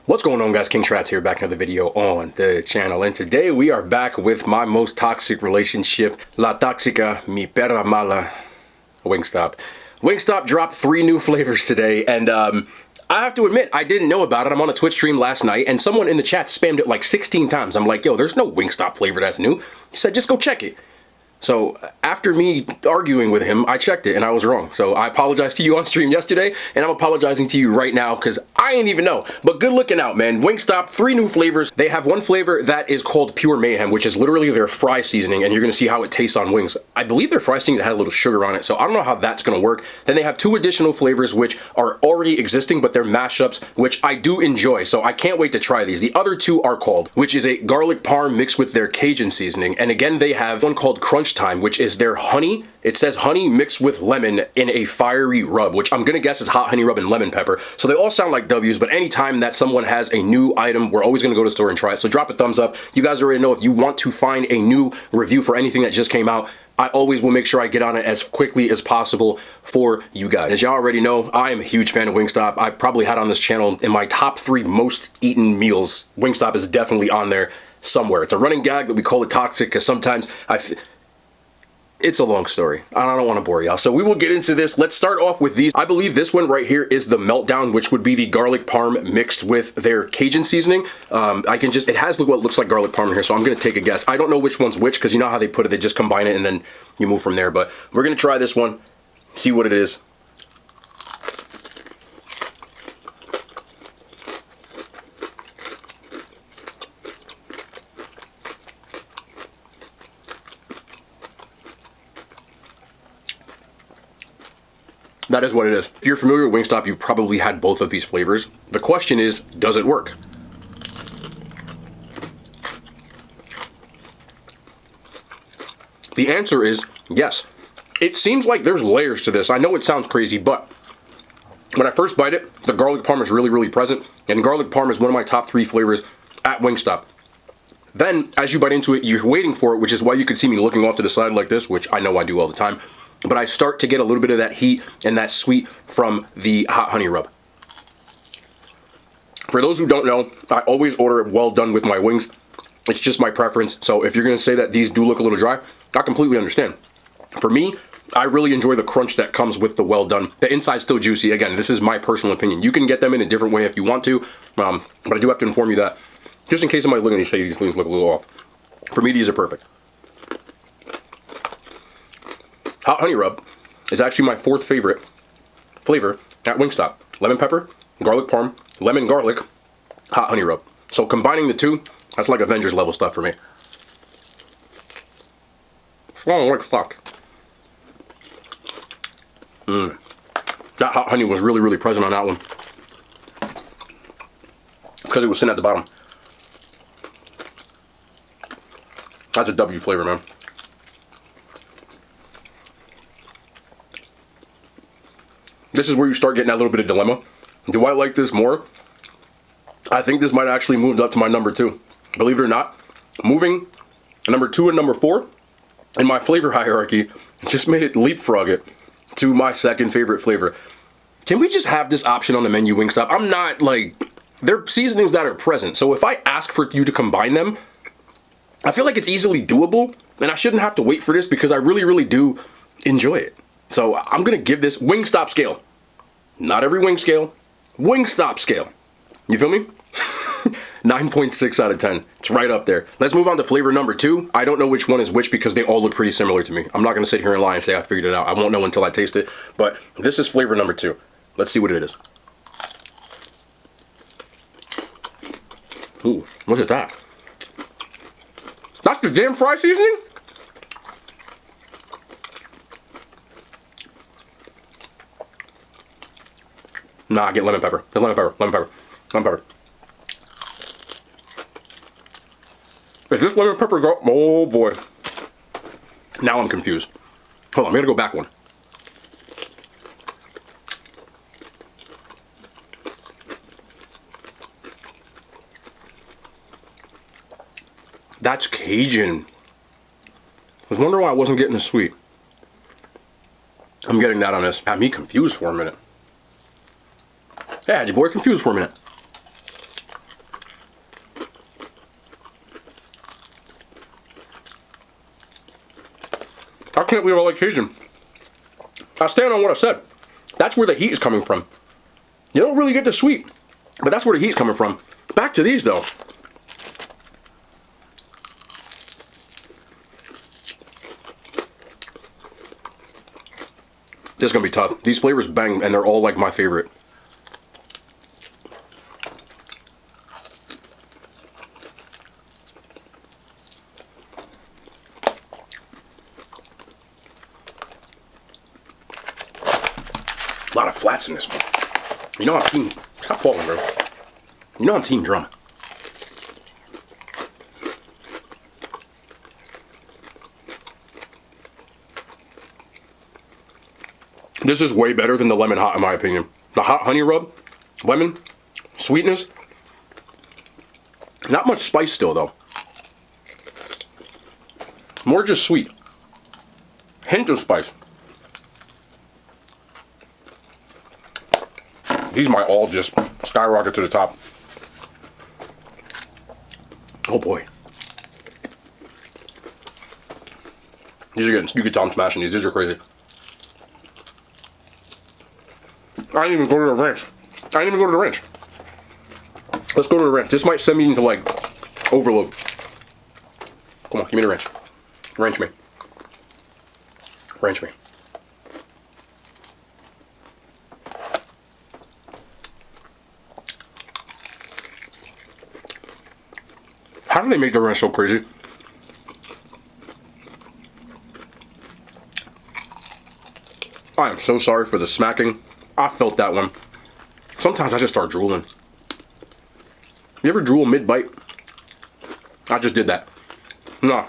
What's going on, guys? King Trats here, back another video on the channel, and today we are back with my most toxic relationship, La Toxica, Mi Perra Mala, Wingstop. Wingstop dropped 3 new flavors today, and I have to admit, I didn't know about it. I'm on a Twitch stream last night, and someone in the chat spammed it like 16 times. I'm like, yo, there's no Wingstop flavor that's new. He said, just go check it. So after me arguing with him, I checked it and I was wrong. So I apologize to you on stream yesterday, and I'm apologizing to you right now because I ain't even know. But good looking out, man. Wingstop, 3 new flavors. They have one flavor that is called Pure Mayhem, which is literally their fry seasoning, and you're going to see how it tastes on wings. I believe their fry seasoning had a little sugar on it, so I don't know how that's going to work. Then they have 2 additional flavors which are already existing, but they're mashups, which I do enjoy. So I can't wait to try these. The other 2 are called, which is a garlic parm mixed with their Cajun seasoning. And again, they have one called Crunch Time, which is their honey. It says honey mixed with lemon in a fiery rub, which I'm gonna guess is hot honey rub and lemon pepper. So they all sound like W's, but anytime that someone has a new item, we're always gonna go to the store and try it. So drop a thumbs up. You guys already know if you want to find a new review for anything that just came out, I always will make sure I get on it as quickly as possible for you guys. As y'all already know, I am a huge fan of Wingstop. I've probably had on this channel in my top 3 most eaten meals. Wingstop is definitely on there somewhere. It's a running gag that we call it toxic because sometimes it's a long story. I don't want to bore y'all. So we will get into this. Let's start off with these. I believe this one right here is the Meltdown, which would be the garlic parm mixed with their Cajun seasoning. It has what looks like garlic parm in here, so I'm going to take a guess. I don't know which one's which because you know how they put it. They just combine it and then you move from there. But we're going to try this one, see what it is. That is what it is. If you're familiar with Wingstop, you've probably had both of these flavors. The question is, does it work? The answer is yes. It seems like there's layers to this. I know it sounds crazy, but when I first bite it, the garlic parm is really, really present, and garlic parm is one of my top 3 flavors at Wingstop. Then, as you bite into it, you're waiting for it, which is why you could see me looking off to the side like this, which I know I do all the time. But I start to get a little bit of that heat and that sweet from the hot honey rub. For those who don't know, I always order it well done with my wings. It's just my preference. So if you're going to say that these do look a little dry, I completely understand. For me, I really enjoy the crunch that comes with the well done. The inside's still juicy. Again, this is my personal opinion. You can get them in a different way if you want to, but I do have to inform you that, just in case somebody looking at these say these things look a little off. For me, these are perfect. Hot honey rub is actually my 4th favorite flavor at Wingstop. Lemon pepper, garlic parm, lemon garlic, hot honey rub. So combining the 2, that's like Avengers level stuff for me. Oh, like fuck. That hot honey was really, really present on that one. Because it was sitting at the bottom. That's a W flavor, man. This is where you start getting that little bit of dilemma. Do I like this more? I think this might actually move up to my number 2. Believe it or not, moving number 2 and number 4 in my flavor hierarchy just made it leapfrog it to my 2nd favorite flavor. Can we just have this option on the menu, Wingstop? I'm not like, they're seasonings that are present. So if I ask for you to combine them, I feel like it's easily doable, and I shouldn't have to wait for this because I really, really do enjoy it. So I'm going to give this Wingstop scale. Not every wing scale. Wingstop scale. You feel me? 9.6 out of 10. It's right up there. Let's move on to flavor number 2. I don't know which one is which because they all look pretty similar to me. I'm not going to sit here and lie and say I figured it out. I won't know until I taste it. But this is flavor number 2. Let's see what it is. Ooh, what is that? That's the damn fry seasoning? Nah, I get lemon pepper. Get lemon pepper. Lemon pepper. Lemon pepper. Is this lemon pepper go? Oh boy. Now I'm confused. Hold on, I'm gonna go back one. That's Cajun. I was wondering why I wasn't getting the sweet. I'm getting that on this. Had me confused for a minute. Yeah, had your boy confused for a minute. can't believe I like Cajun. I stand on what I said. That's where the heat is coming from. You don't really get the sweet, but that's where the heat's coming from. Back to these though. This is gonna be tough. These flavors bang, and they're all like my favorite. A lot of flats in this one. You know I'm team. Stop falling, bro. You know I'm team drum. This is way better than the lemon hot in my opinion. The hot honey rub, lemon, sweetness. Not much spice still though. More just sweet. Hint of spice. These might all just skyrocket to the top. Oh boy. These are getting, you could tell I'm smashing these. These are crazy. I didn't even go to the ranch. I didn't even go to the ranch. Let's go to the ranch. This might send me into like overload. Come on, give me the ranch. Ranch me. Ranch me. How do they make the ranch so crazy? I am so sorry for the smacking. I felt that one. Sometimes I just start drooling. You ever drool mid-bite? I just did that. Nah.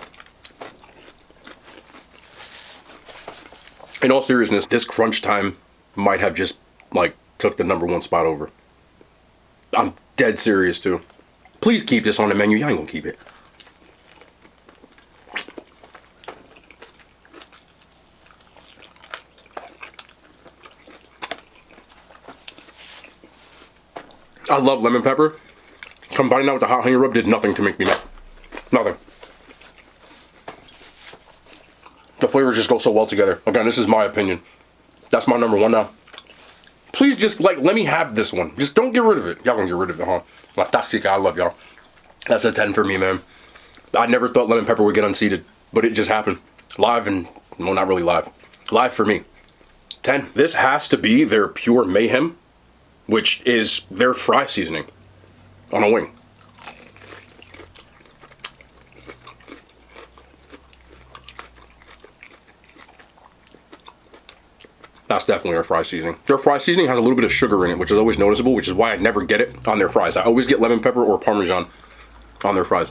In all seriousness, this crunch time might have just, like, took the #1 spot over. I'm dead serious, too. Please keep this on the menu. Y'all ain't gonna keep it. I love lemon pepper. Combining that with the hot honey rub did nothing to make me mad. Nothing. The flavors just go so well together. Again, this is my opinion. That's my #1 now. Please just, like, let me have this one. Just don't get rid of it. Y'all gonna get rid of it, huh? La Toxica, I love y'all. That's a 10 for me, man. I never thought lemon pepper would get unseated, but it just happened. Live and, well, not really live. Live for me. 10. This has to be their Pure Mayhem, which is their fry seasoning on a wing. That's definitely their fry seasoning. Their fry seasoning has a little bit of sugar in it, which is always noticeable, which is why I never get it on their fries. I always get lemon pepper or Parmesan on their fries.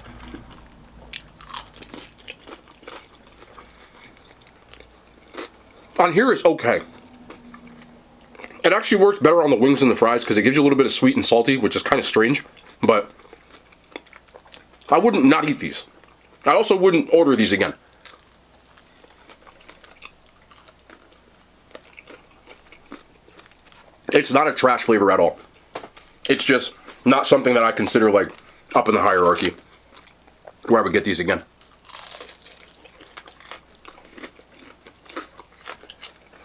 On here it's okay. It actually works better on the wings than the fries because it gives you a little bit of sweet and salty, which is kind of strange, but I wouldn't not eat these. I also wouldn't order these again. It's not a trash flavor at all. It's just not something that I consider like up in the hierarchy where I would get these again.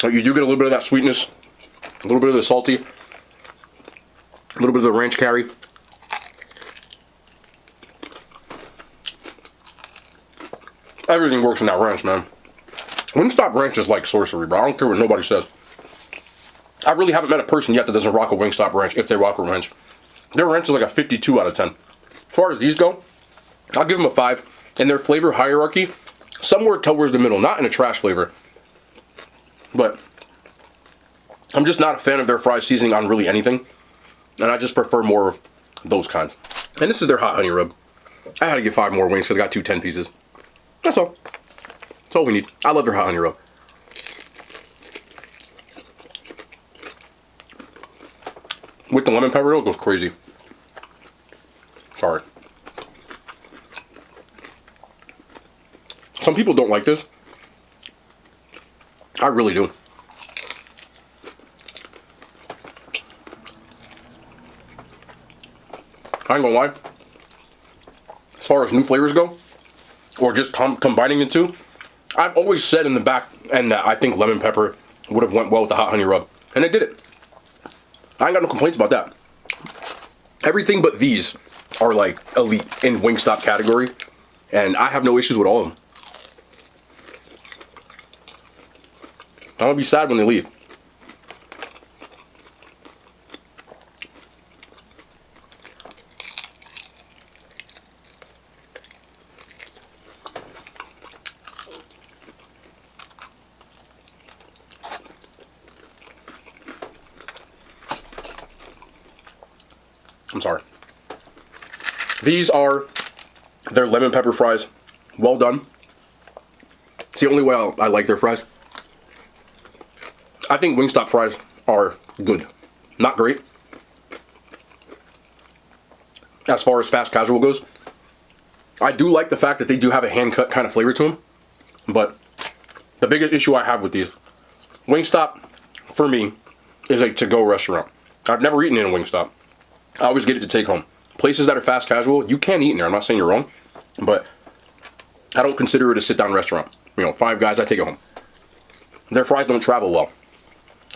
You do get a little bit of that sweetness, a little bit of the salty, a little bit of the ranch carry. Everything works in that ranch, man. Wingstop ranch is like sorcery, bro. I don't care what nobody says. I really haven't met a person yet that doesn't rock a Wingstop ranch if they rock a ranch. Their ranch is like a 52 out of 10. As far as these go, I'll give them a 5. And their flavor hierarchy, somewhere towards the middle. Not in a trash flavor. But I'm just not a fan of their fry seasoning on really anything. And I just prefer more of those kinds. And this is their hot honey rub. I had to get 5 more wings because I got 2 10 pieces. That's all. That's all we need. I love their hot honey rub. With the lemon pepper, it goes crazy. Sorry. Some people don't like this. I really do. I ain't gonna lie. As far as new flavors go, or just combining the two, I've always said in the back and that I think lemon pepper would have went well with the hot honey rub, and it did it. I ain't got no complaints about that. Everything but these are like elite in Wingstop category, and I have no issues with all of them. I'm gonna be sad when they leave. I'm sorry. These are their lemon pepper fries. Well done. It's the only way I like their fries. I think Wingstop fries are good. Not great. As far as fast casual goes. I do like the fact that they do have a hand-cut kind of flavor to them. But the biggest issue I have with these, Wingstop, for me, is a to-go restaurant. I've never eaten in a Wingstop. I always get it to take home. Places that are fast casual, you can eat in there. I'm not saying you're wrong, but I don't consider it a sit-down restaurant. You know, Five Guys, I take it home. Their fries don't travel well.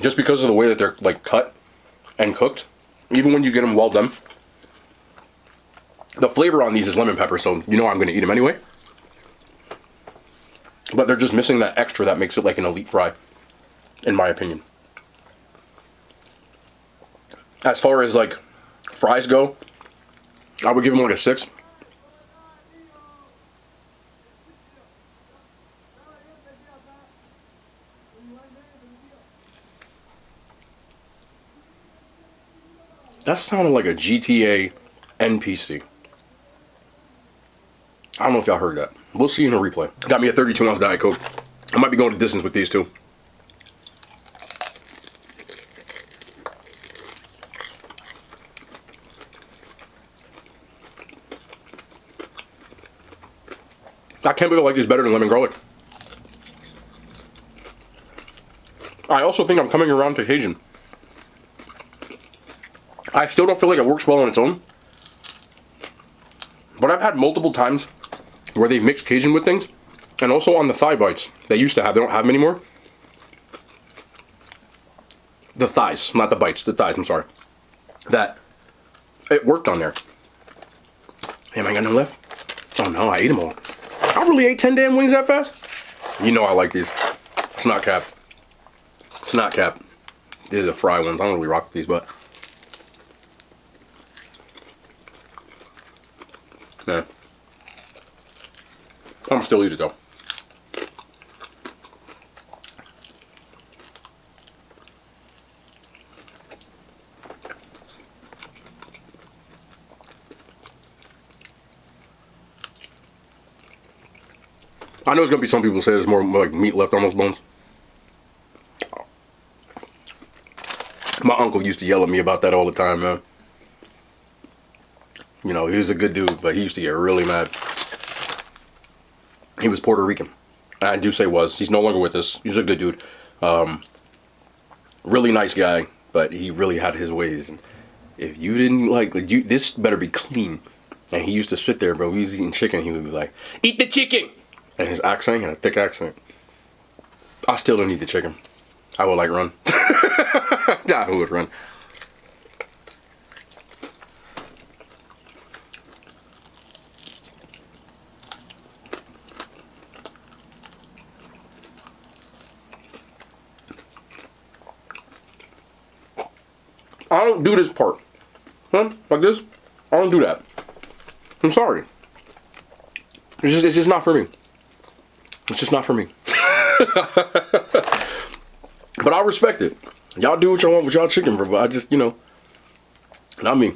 Just because of the way that they're like cut and cooked, even when you get them well done. The flavor on these is lemon pepper, so you know I'm going to eat them anyway. But they're just missing that extra that makes it like an elite fry, in my opinion. As far as like fries go, I would give them like a 6. That sounded like a GTA NPC. I don't know if y'all heard that. We'll see in a replay. Got me a 32-ounce Diet Coke. I might be going to distance with these two. I can't believe I like these better than lemon garlic. I also think I'm coming around to Cajun. I still don't feel like it works well on its own. But I've had multiple times where they've mixed Cajun with things. And also on the thigh bites. They used to have. They don't have them anymore. The thighs. Not the bites. The thighs, I'm sorry. That it worked on there. Damn, I got no left? Oh no, I ate them all. I really ate 10 damn wings that fast? You know I like these. It's not cap. It's not cap. These are the fry ones. I don't really rock with these, but... Man. I'm still eat it though. I know there's gonna be some people say there's more like meat left on those bones. My uncle used to yell at me about that all the time, man. You know, he was a good dude, but he used to get really mad. He was Puerto Rican. I do say was. He's no longer with us. He's a good dude. Really nice guy, but he really had his ways. And if you didn't like, this better be clean. And he used to sit there, bro. He was eating chicken. He would be like, "Eat the chicken!" And his accent, he had a thick accent. I still don't eat the chicken. I would like run. I would run. I don't do this part. Huh? Like this? I don't do that. I'm sorry. It's just not for me. It's just not for me. But I respect it. Y'all do what y'all want with y'all chicken, bro. But I just, you know, not me.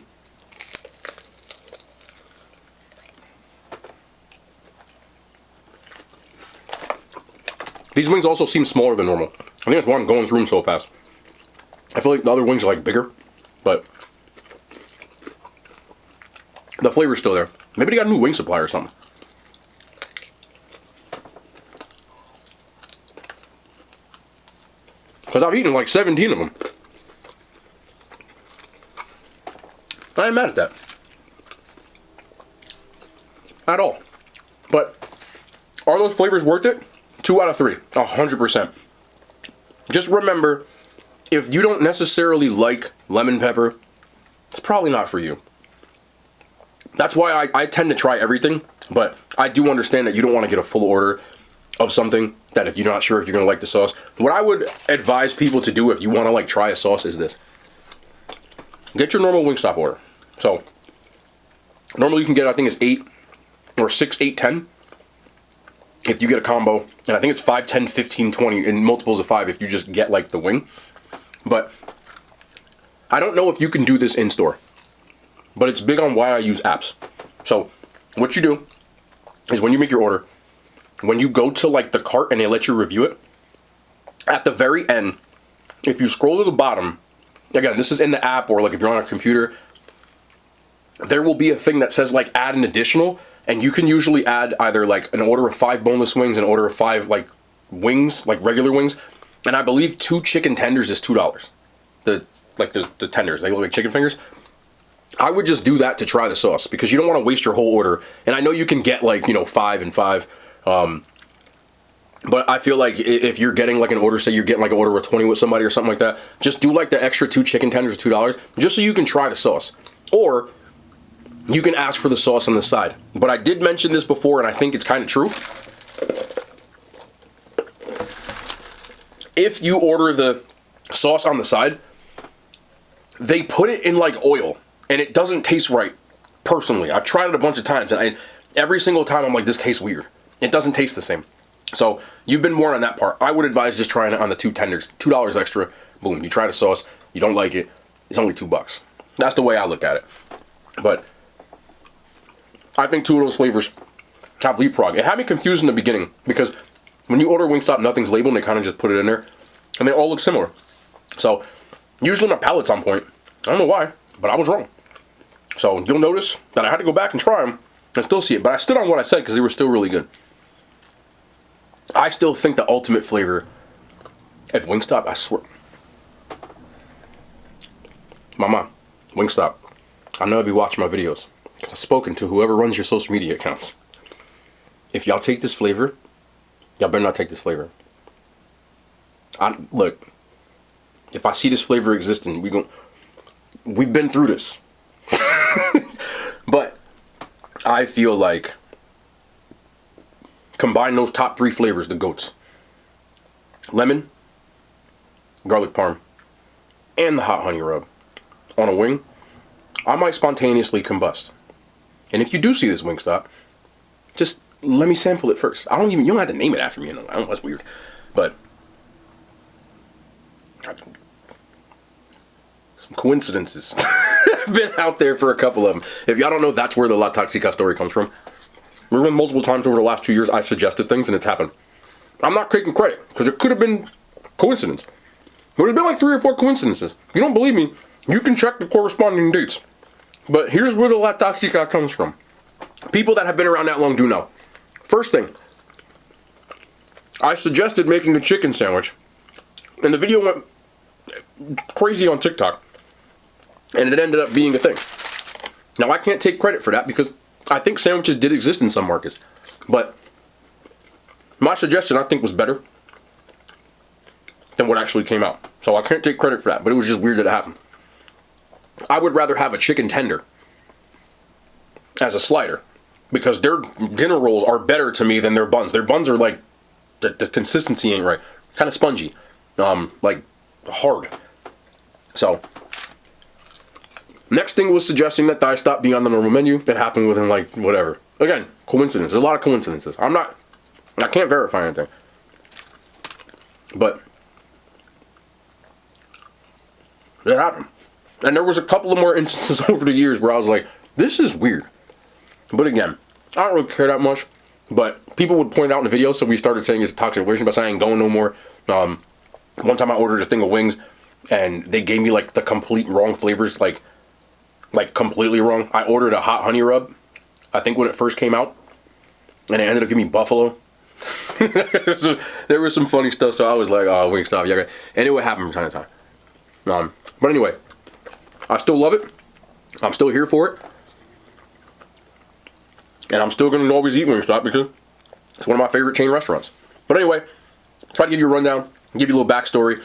These wings also seem smaller than normal. I think that's why I'm going through them so fast. I feel like the other wings are like bigger, but the flavor's still there. Maybe they got a new wing supply or something. Because I've eaten like 17 of them. I ain't mad at that. At all. But are those flavors worth it? 2 out of 3, 100%. Just remember, if you don't necessarily like lemon pepper, it's probably not for you. That's why I tend to try everything, but I do understand that you don't want to get a full order of something that if you're not sure if you're going to like the sauce. What I would advise people to do if you want to like try a sauce is this. Get your normal Wingstop order. So, normally you can get, I think it's 8 or 6, 8, 10. If you get a combo, and I think it's 5, 10, 15, 20 in multiples of 5 if you just get like the wing. But I don't know if you can do this in store, but it's big on why I use apps. So what you do is when you make your order, when you go to like the cart and they let you review it, at the very end, if you scroll to the bottom, again, this is in the app or like if you're on a computer, there will be a thing that says like add an additional, and you can usually add either like an order of 5 boneless wings, an order of 5 like wings, like regular wings, and I believe 2 chicken tenders is $2. The tenders, they look like chicken fingers. I would just do that to try the sauce because you don't want to waste your whole order. And I know you can get like, 5 and 5. But I feel like if you're getting like an order, say you're getting like an order of 20 with somebody or something like that, just do like the extra 2 chicken tenders for $2 just so you can try the sauce. Or you can ask for the sauce on the side. But I did mention this before and I think it's kind of true. If you order the sauce on the side, they put it in like oil and it doesn't taste right. Personally, I've tried it a bunch of times and every single time I'm like, this tastes weird. It doesn't taste the same. So you've been warned on that part. I would advise just trying it on the 2 tenders, $2 extra. Boom, you try the sauce, you don't like it, it's only $2. That's the way I look at it. But I think 2 of those flavors have leapfrog. It had me confused in the beginning because when you order Wingstop, nothing's labeled and they kind of just put it in there and they all look similar. So usually my palate's on point. I don't know why, but I was wrong. So you'll notice that I had to go back and try them and still see it. But I stood on what I said because they were still really good. I still think the ultimate flavor at Wingstop, I swear. Mama, Wingstop, I know you'll be watching my videos because I've spoken to whoever runs your social media accounts. If y'all take this flavor, y'all better not take this flavor. Look, if I see this flavor existing, we've been through this. But I feel like combine those top 3 flavors, the GOATs. Lemon, garlic parm, and the hot honey rub on a wing, I might spontaneously combust. And if you do see this Wingstop, just let me sample it first. You don't have to name it after me. I don't know, that's weird. But some coincidences. I've been out there for a couple of them. If y'all don't know, that's where the La Toxica story comes from. There have been multiple times over the last 2 years I've suggested things and it's happened. I'm not taking credit because it could have been coincidence. But there's been like 3 or 4 coincidences. If you don't believe me, you can check the corresponding dates. But here's where the La Toxica comes from. People that have been around that long do know. First thing, I suggested making a chicken sandwich. And the video went crazy on TikTok. And it ended up being a thing. Now I can't take credit for that because I think sandwiches did exist in some markets. But my suggestion I think was better than what actually came out. So I can't take credit for that, but it was just weird that it happened. I would rather have a chicken tender as a slider because their dinner rolls are better to me than their buns. Their buns are like, the consistency ain't right. Kind of spongy. Like hard. So next thing was suggesting that thigh stop be on the normal menu. It happened within like whatever. Again, coincidence. There's a lot of coincidences. I can't verify anything. But it happened. And there was a couple of more instances over the years where I was like, this is weird. But again, I don't really care that much. But people would point out in the video, so we started saying it's a toxic relation, but I ain't going no more. One time I ordered a thing of wings, and they gave me like the complete wrong flavors, like completely wrong. I ordered a hot honey rub, I think when it first came out, and it ended up giving me buffalo. So there was some funny stuff, so I was like, oh, Wingstop, yeah. And it would happen from time to time. But anyway, I still love it. I'm still here for it. And I'm still going to always eat Wingstop because it's one of my favorite chain restaurants. But anyway, try to give you a rundown, give you a little backstory.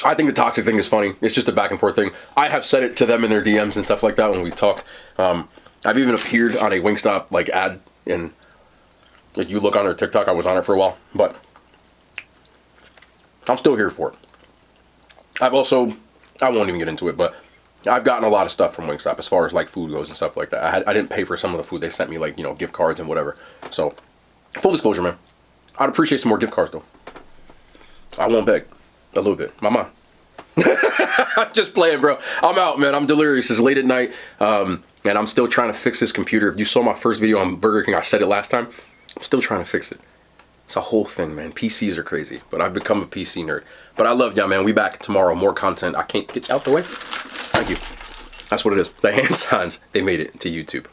I think the toxic thing is funny. It's just a back and forth thing. I have said it to them in their DMs and stuff like that when we talked. I've even appeared on a Wingstop like ad, and if you look on their TikTok, I was on it for a while, but I'm still here for it. I won't even get into it, but I've gotten a lot of stuff from Wingstop as far as like food goes and stuff like that. I didn't pay for some of the food. They sent me like, you know, gift cards and whatever. So full disclosure, man, I'd appreciate some more gift cards though. I won't beg. A little bit. Mama. Just playing, bro. I'm out, man. I'm delirious. It's late at night. And I'm still trying to fix this computer. If you saw my first video on Burger King, I said it last time. I'm still trying to fix it. It's a whole thing, man. PCs are crazy. But I've become a PC nerd. But I love y'all, man. We back tomorrow. More content. I can't get out the way. Thank you. That's what it is. The hand signs, they made it to YouTube.